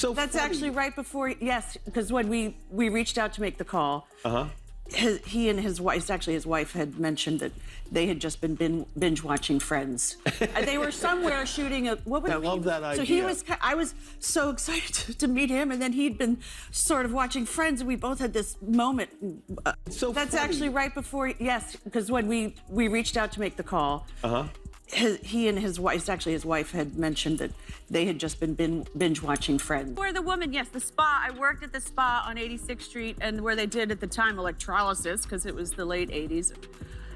So That's funny. actually right before, yes, because when we reached out to make the call, he and his wife, actually his wife had mentioned that they had just been binge watching Friends. They were somewhere shooting a, what was I love that So idea. I was so excited to meet him, and then he'd been sort of watching Friends, and we both had this moment. So That's funny. actually right before, yes, because when we reached out to make the call, he and his wife, actually his wife had mentioned that they had just been binge watching Friends. Where the woman, yes, the spa. I worked at the spa on 86th Street, and where they did at the time electrolysis, because it was the late 80s.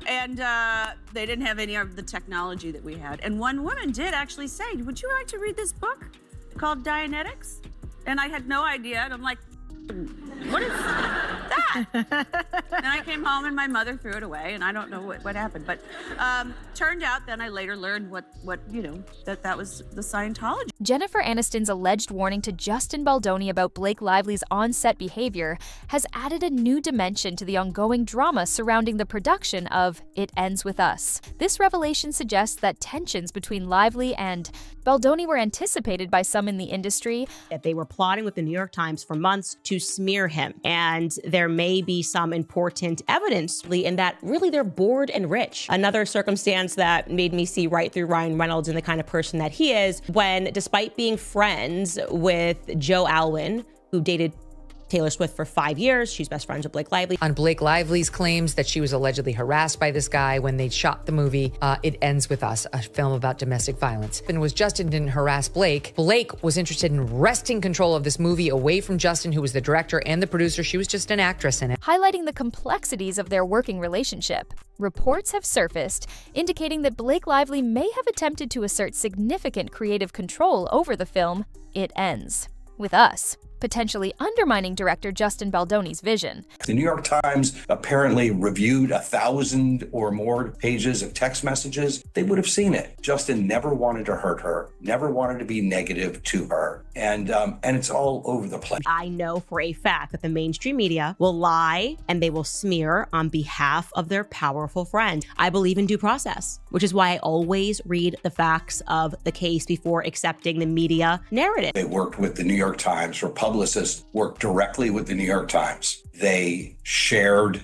And they didn't have any of the technology that we had. And one woman did actually say, would you like to read this book called Dianetics? And I had no idea, and I'm like, what is that? And I came home and my mother threw it away, and I don't know what happened. But turned out then I later learned that was the Scientology. Jennifer Aniston's alleged warning to Justin Baldoni about Blake Lively's on-set behavior has added a new dimension to the ongoing drama surrounding the production of It Ends With Us. This revelation suggests that tensions between Lively and Baldoni were anticipated by some in the industry. That they were plotting with the New York Times for months to smear him. And there may be some important evidence in that really they're bored and rich. Another circumstance that made me see right through Ryan Reynolds and the kind of person that he is, when despite being friends with Joe Alwyn, who dated Taylor Swift for 5 years. She's best friends with Blake Lively. On Blake Lively's claims that she was allegedly harassed by this guy when they shot the movie It Ends With Us, a film about domestic violence. And was Justin didn't harass Blake. Blake was interested in wresting control of this movie away from Justin, who was the director and the producer. She was just an actress in it. Highlighting the complexities of their working relationship. Reports have surfaced indicating that Blake Lively may have attempted to assert significant creative control over the film It Ends With Us, potentially undermining director Justin Baldoni's vision. The New York Times apparently reviewed 1,000 or more pages of text messages. They would have seen it. Justin never wanted to hurt her, never wanted to be negative to her. And it's all over the place. I know for a fact that the mainstream media will lie and they will smear on behalf of their powerful friend. I believe in due process, which is why I always read the facts of the case before accepting the media narrative. They worked with the New York Times. Her publicist worked directly with the New York Times. They shared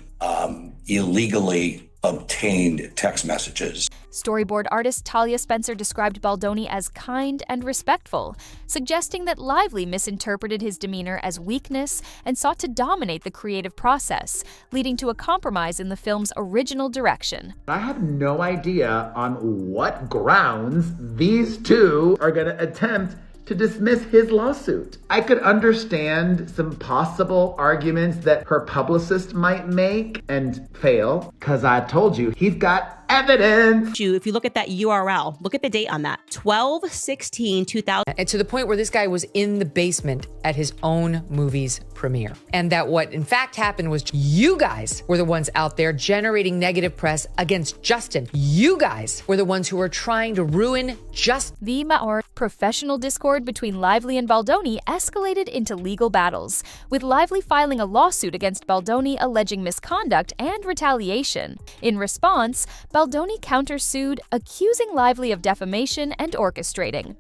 illegally obtained text messages. Storyboard artist Talia Spencer described Baldoni as kind and respectful, suggesting that Lively misinterpreted his demeanor as weakness and sought to dominate the creative process, leading to a compromise in the film's original direction. I have no idea on what grounds these two are going to attempt to dismiss his lawsuit. I could understand some possible arguments that her publicist might make and fail, because I told you, he's got evidence. If you look at that URL, look at the date on that, 12/16/2000. And to the point where this guy was in the basement at his own movie's premiere. And that what in fact happened was you guys were the ones out there generating negative press against Justin. You guys were the ones who were trying to ruin Justin. The Maor professional discord between Lively and Baldoni escalated into legal battles, with Lively filing a lawsuit against Baldoni alleging misconduct and retaliation. In response, Baldoni countersued, accusing Lively of defamation and orchestrating.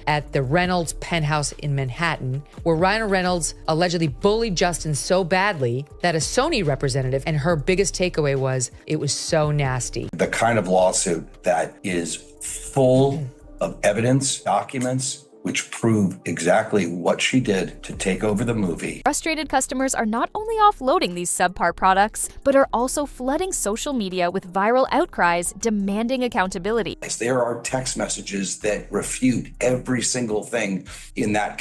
At the Reynolds penthouse in Manhattan, where Ryan Reynolds allegedly bullied Justin so badly that a Sony representative, and her biggest takeaway was, it was so nasty. The kind of lawsuit that is full of evidence, documents, which prove exactly what she did to take over the movie. Frustrated customers are not only offloading these subpar products, but are also flooding social media with viral outcries demanding accountability. There are text messages that refute every single thing in that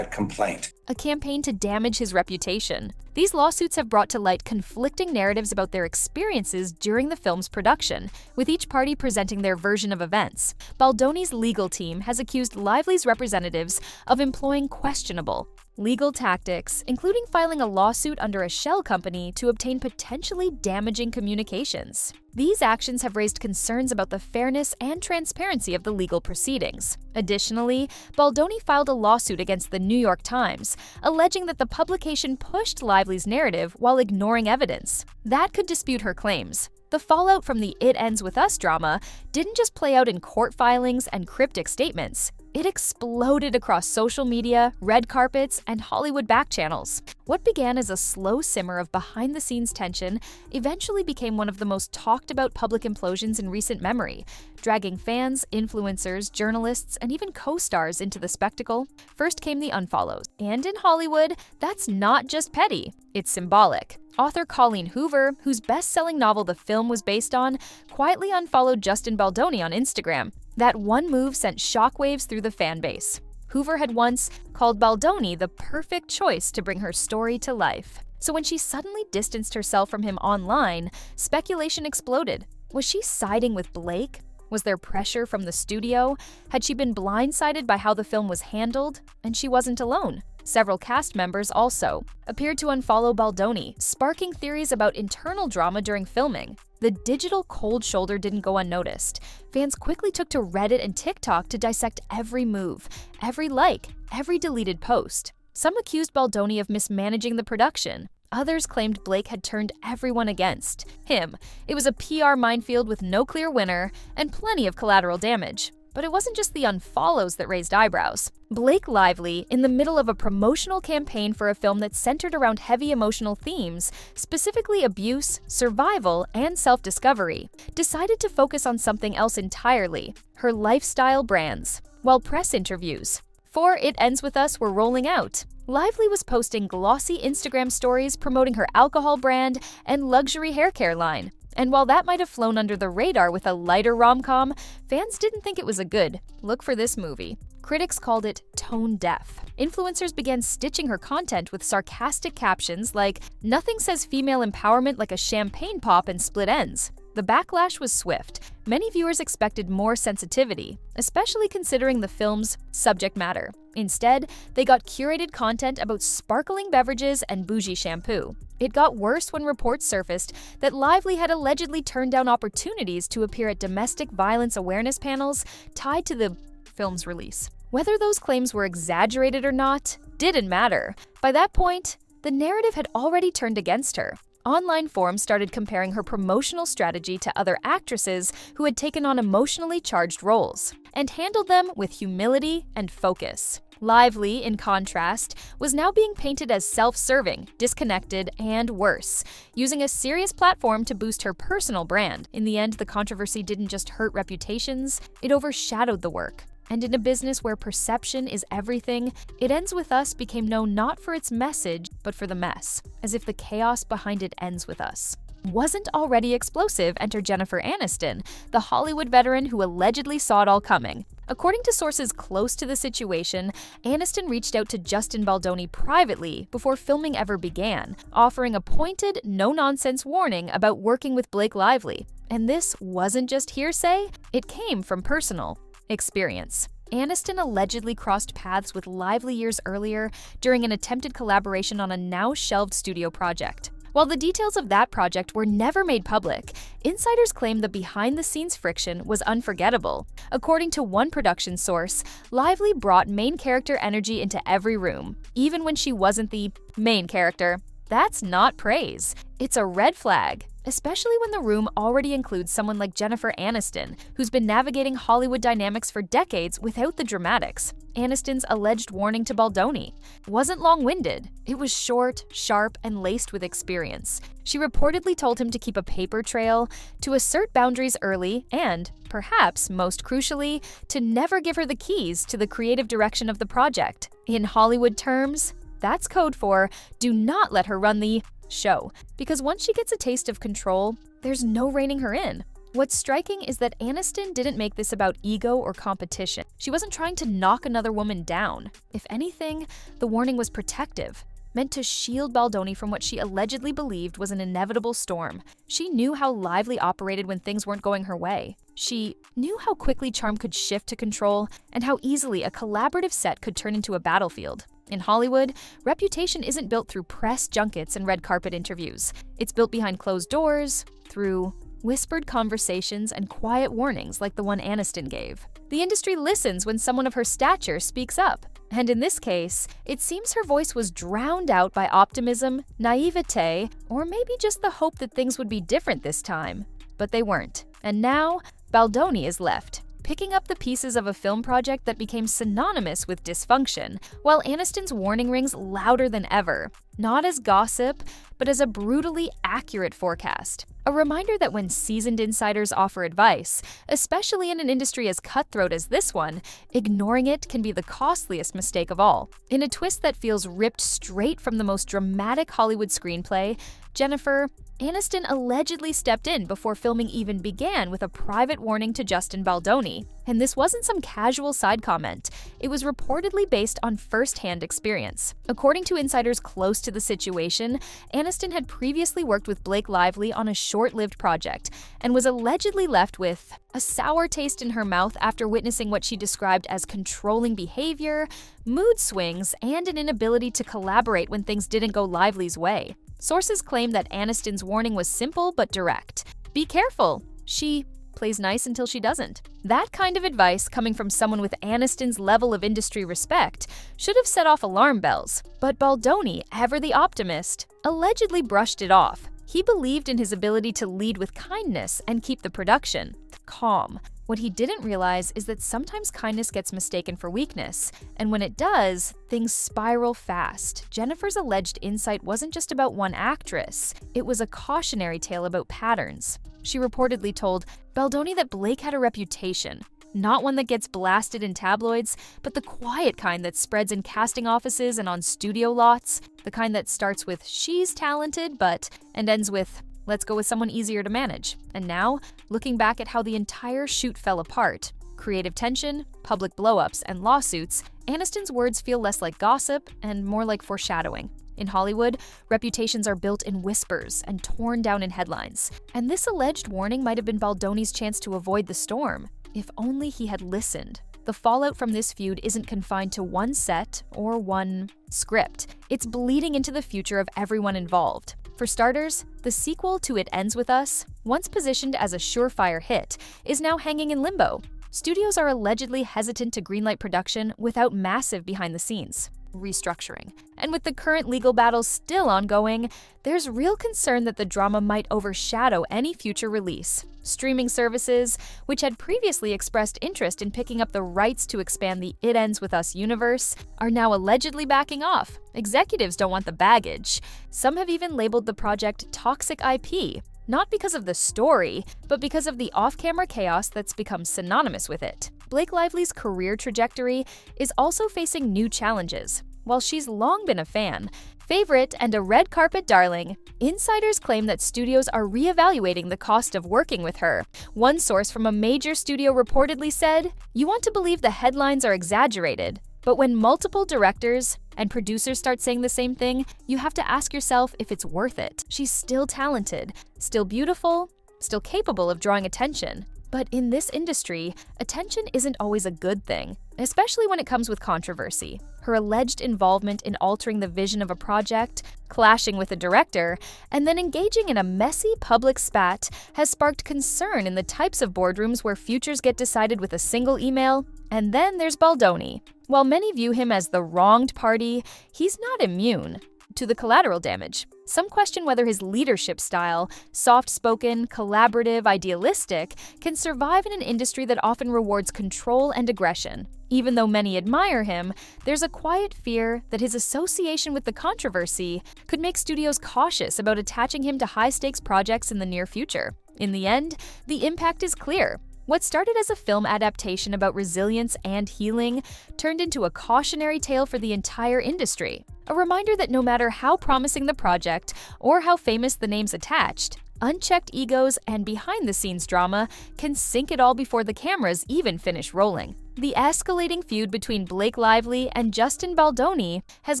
complaint. A campaign to damage his reputation. These lawsuits have brought to light conflicting narratives about their experiences during the film's production, with each party presenting their version of events. Baldoni's legal team has accused Lively's representatives of employing questionable legal tactics, including filing a lawsuit under a shell company to obtain potentially damaging communications. These actions have raised concerns about the fairness and transparency of the legal proceedings. Additionally, Baldoni filed a lawsuit against the New York Times, alleging that the publication pushed Lively's narrative while ignoring evidence. That could dispute her claims. The fallout from the It Ends With Us drama didn't just play out in court filings and cryptic statements. It exploded across social media, red carpets, and Hollywood back channels. What began as a slow simmer of behind-the-scenes tension eventually became one of the most talked-about public implosions in recent memory, dragging fans, influencers, journalists, and even co-stars into the spectacle. First came the unfollows. And in Hollywood, that's not just petty, it's symbolic. Author Colleen Hoover, whose best-selling novel the film was based on, quietly unfollowed Justin Baldoni on Instagram. That one move sent shockwaves through the fan base. Hoover had once called Baldoni the perfect choice to bring her story to life. So when she suddenly distanced herself from him online, speculation exploded. Was she siding with Blake? Was there pressure from the studio? Had she been blindsided by how the film was handled? And she wasn't alone. Several cast members also appeared to unfollow Baldoni, sparking theories about internal drama during filming. The digital cold shoulder didn't go unnoticed. Fans quickly took to Reddit and TikTok to dissect every move, every like, every deleted post. Some accused Baldoni of mismanaging the production. Others claimed Blake had turned everyone against him. It was a PR minefield with no clear winner and plenty of collateral damage. But it wasn't just the unfollows that raised eyebrows. Blake Lively, in the middle of a promotional campaign for a film that centered around heavy emotional themes, specifically abuse, survival, and self-discovery, decided to focus on something else entirely: her lifestyle brands. While press interviews for It Ends With Us were rolling out, Lively was posting glossy Instagram stories promoting her alcohol brand and luxury hair care line. And while that might have flown under the radar with a lighter rom-com, fans didn't think it was a good look for this movie. Critics called it tone-deaf. Influencers began stitching her content with sarcastic captions like, "Nothing says female empowerment like a champagne pop and split ends." The backlash was swift. Many viewers expected more sensitivity, especially considering the film's subject matter. Instead, they got curated content about sparkling beverages and bougie shampoo. It got worse when reports surfaced that Lively had allegedly turned down opportunities to appear at domestic violence awareness panels tied to the film's release. Whether those claims were exaggerated or not didn't matter. By that point, the narrative had already turned against her. Online forums started comparing her promotional strategy to other actresses who had taken on emotionally charged roles and handled them with humility and focus. Lively, in contrast, was now being painted as self-serving, disconnected, and worse, using a serious platform to boost her personal brand. In the end, the controversy didn't just hurt reputations, it overshadowed the work. And in a business where perception is everything, It Ends With Us became known not for its message, but for the mess, as if the chaos behind It Ends With Us wasn't already explosive. Enter Jennifer Aniston, the Hollywood veteran who allegedly saw it all coming. According to sources close to the situation, Aniston reached out to Justin Baldoni privately before filming ever began, offering a pointed, no-nonsense warning about working with Blake Lively. And this wasn't just hearsay, it came from personal experience. Aniston allegedly crossed paths with Lively years earlier during an attempted collaboration on a now-shelved studio project. While the details of that project were never made public, insiders claim the behind-the-scenes friction was unforgettable. According to one production source, Lively brought main character energy into every room, even when she wasn't the main character. That's not praise. It's a red flag, especially when the room already includes someone like Jennifer Aniston, who's been navigating Hollywood dynamics for decades without the dramatics. Aniston's alleged warning to Baldoni wasn't long-winded. It was short, sharp, and laced with experience. She reportedly told him to keep a paper trail, to assert boundaries early, and, perhaps most crucially, to never give her the keys to the creative direction of the project. In Hollywood terms, that's code for do not let her run the show, because once she gets a taste of control, there's no reining her in. What's striking is that Aniston didn't make this about ego or competition. She wasn't trying to knock another woman down. If anything, the warning was protective, meant to shield Baldoni from what she allegedly believed was an inevitable storm. She knew how Lively operated when things weren't going her way. She knew how quickly charm could shift to control and how easily a collaborative set could turn into a battlefield. In Hollywood, reputation isn't built through press junkets and red carpet interviews. It's built behind closed doors, through whispered conversations and quiet warnings like the one Aniston gave. The industry listens when someone of her stature speaks up. And in this case, it seems her voice was drowned out by optimism, naivete, or maybe just the hope that things would be different this time. But they weren't. And now, Baldoni is left, picking up the pieces of a film project that became synonymous with dysfunction, while Aniston's warning rings louder than ever, not as gossip, but as a brutally accurate forecast. A reminder that when seasoned insiders offer advice, especially in an industry as cutthroat as this one, ignoring it can be the costliest mistake of all. In a twist that feels ripped straight from the most dramatic Hollywood screenplay, Jennifer Aniston allegedly stepped in before filming even began with a private warning to Justin Baldoni. And this wasn't some casual side comment. It was reportedly based on first-hand experience. According to insiders close to the situation, Aniston had previously worked with Blake Lively on a short-lived project and was allegedly left with a sour taste in her mouth after witnessing what she described as controlling behavior, mood swings, and an inability to collaborate when things didn't go Lively's way. Sources claim that Aniston's warning was simple but direct. Be careful. She plays nice until she doesn't. That kind of advice, coming from someone with Aniston's level of industry respect, should have set off alarm bells. But Baldoni, ever the optimist, allegedly brushed it off. He believed in his ability to lead with kindness and keep the production calm. What he didn't realize is that sometimes kindness gets mistaken for weakness, and when it does, things spiral fast. Jennifer's alleged insight wasn't just about one actress, it was a cautionary tale about patterns. She reportedly told Baldoni that Blake had a reputation, not one that gets blasted in tabloids, but the quiet kind that spreads in casting offices and on studio lots, the kind that starts with "she's talented, but" and ends with "let's go with someone easier to manage." And now, looking back at how the entire shoot fell apart, creative tension, public blowups, and lawsuits, Aniston's words feel less like gossip and more like foreshadowing. In Hollywood, reputations are built in whispers and torn down in headlines. And this alleged warning might have been Baldoni's chance to avoid the storm, if only he had listened. The fallout from this feud isn't confined to one set or one script. It's bleeding into the future of everyone involved. For starters, the sequel to It Ends With Us, once positioned as a surefire hit, is now hanging in limbo. Studios are allegedly hesitant to greenlight production without massive behind-the-scenes restructuring. And with the current legal battles still ongoing, there's real concern that the drama might overshadow any future release. Streaming services, which had previously expressed interest in picking up the rights to expand the It Ends With Us universe, are now allegedly backing off. Executives don't want the baggage. Some have even labeled the project toxic IP, not because of the story, but because of the off-camera chaos that's become synonymous with it. Blake Lively's career trajectory is also facing new challenges. While she's long been a fan, favorite, and a red carpet darling, insiders claim that studios are reevaluating the cost of working with her. One source from a major studio reportedly said, "You want to believe the headlines are exaggerated, but when multiple directors and producers start saying the same thing, you have to ask yourself if it's worth it." She's still talented, still beautiful, still capable of drawing attention. But in this industry, attention isn't always a good thing, especially when it comes with controversy. Her alleged involvement in altering the vision of a project, clashing with a director, and then engaging in a messy public spat has sparked concern in the types of boardrooms where futures get decided with a single email. And then there's Baldoni. While many view him as the wronged party, he's not immune to the collateral damage. Some question whether his leadership style, soft-spoken, collaborative, idealistic, can survive in an industry that often rewards control and aggression. Even though many admire him, there's a quiet fear that his association with the controversy could make studios cautious about attaching him to high-stakes projects in the near future. In the end, the impact is clear. What started as a film adaptation about resilience and healing turned into a cautionary tale for the entire industry. A reminder that no matter how promising the project or how famous the names attached, unchecked egos and behind-the-scenes drama can sink it all before the cameras even finish rolling. The escalating feud between Blake Lively and Justin Baldoni has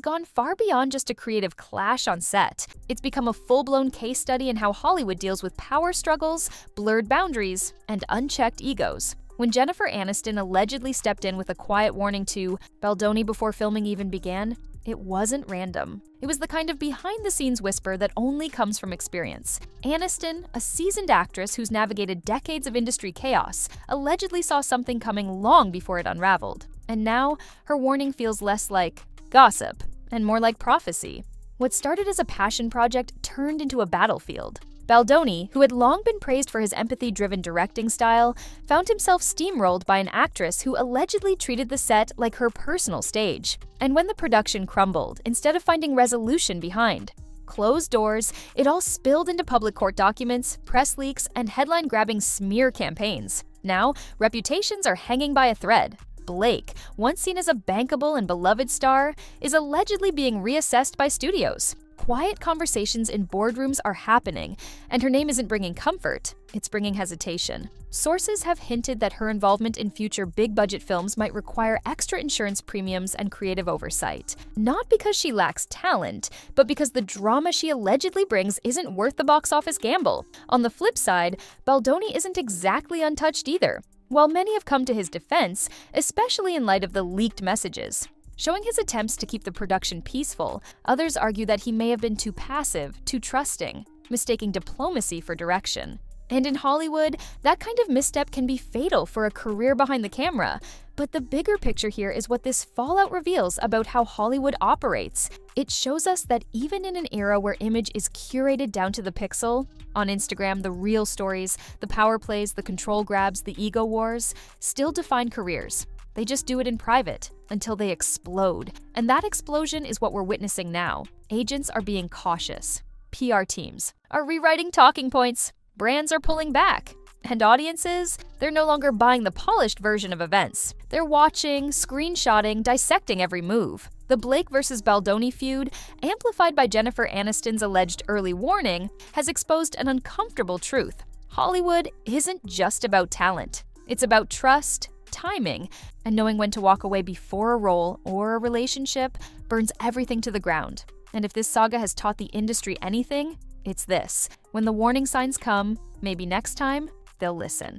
gone far beyond just a creative clash on set. It's become a full-blown case study in how Hollywood deals with power struggles, blurred boundaries, and unchecked egos. When Jennifer Aniston allegedly stepped in with a quiet warning to Baldoni before filming even began, it wasn't random. It was the kind of behind-the-scenes whisper that only comes from experience. Aniston, a seasoned actress who's navigated decades of industry chaos, allegedly saw something coming long before it unraveled. And now, her warning feels less like gossip and more like prophecy. What started as a passion project turned into a battlefield. Baldoni, who had long been praised for his empathy-driven directing style, found himself steamrolled by an actress who allegedly treated the set like her personal stage. And when the production crumbled, instead of finding resolution behind closed doors, it all spilled into public court documents, press leaks, and headline-grabbing smear campaigns. Now, reputations are hanging by a thread. Blake, once seen as a bankable and beloved star, is allegedly being reassessed by studios. Quiet conversations in boardrooms are happening, and her name isn't bringing comfort, it's bringing hesitation. Sources have hinted that her involvement in future big-budget films might require extra insurance premiums and creative oversight. Not because she lacks talent, but because the drama she allegedly brings isn't worth the box office gamble. On the flip side, Baldoni isn't exactly untouched either. While many have come to his defense, especially in light of the leaked messages, showing his attempts to keep the production peaceful, others argue that he may have been too passive, too trusting, mistaking diplomacy for direction. And in Hollywood, that kind of misstep can be fatal for a career behind the camera. But the bigger picture here is what this fallout reveals about how Hollywood operates. It shows us that even in an era where image is curated down to the pixel, on Instagram, the real stories, the power plays, the control grabs, the ego wars, still define careers. They just do it in private until they explode. And that explosion is what we're witnessing now. Agents are being cautious. PR teams are rewriting talking points. Brands are pulling back. And audiences, they're no longer buying the polished version of events. They're watching, screenshotting, dissecting every move. The Blake versus Baldoni feud, amplified by Jennifer Aniston's alleged early warning, has exposed an uncomfortable truth. Hollywood isn't just about talent. It's about trust, timing, and knowing when to walk away before a role or a relationship burns everything to the ground. And if this saga has taught the industry anything, it's this: when the warning signs come, maybe next time, they'll listen.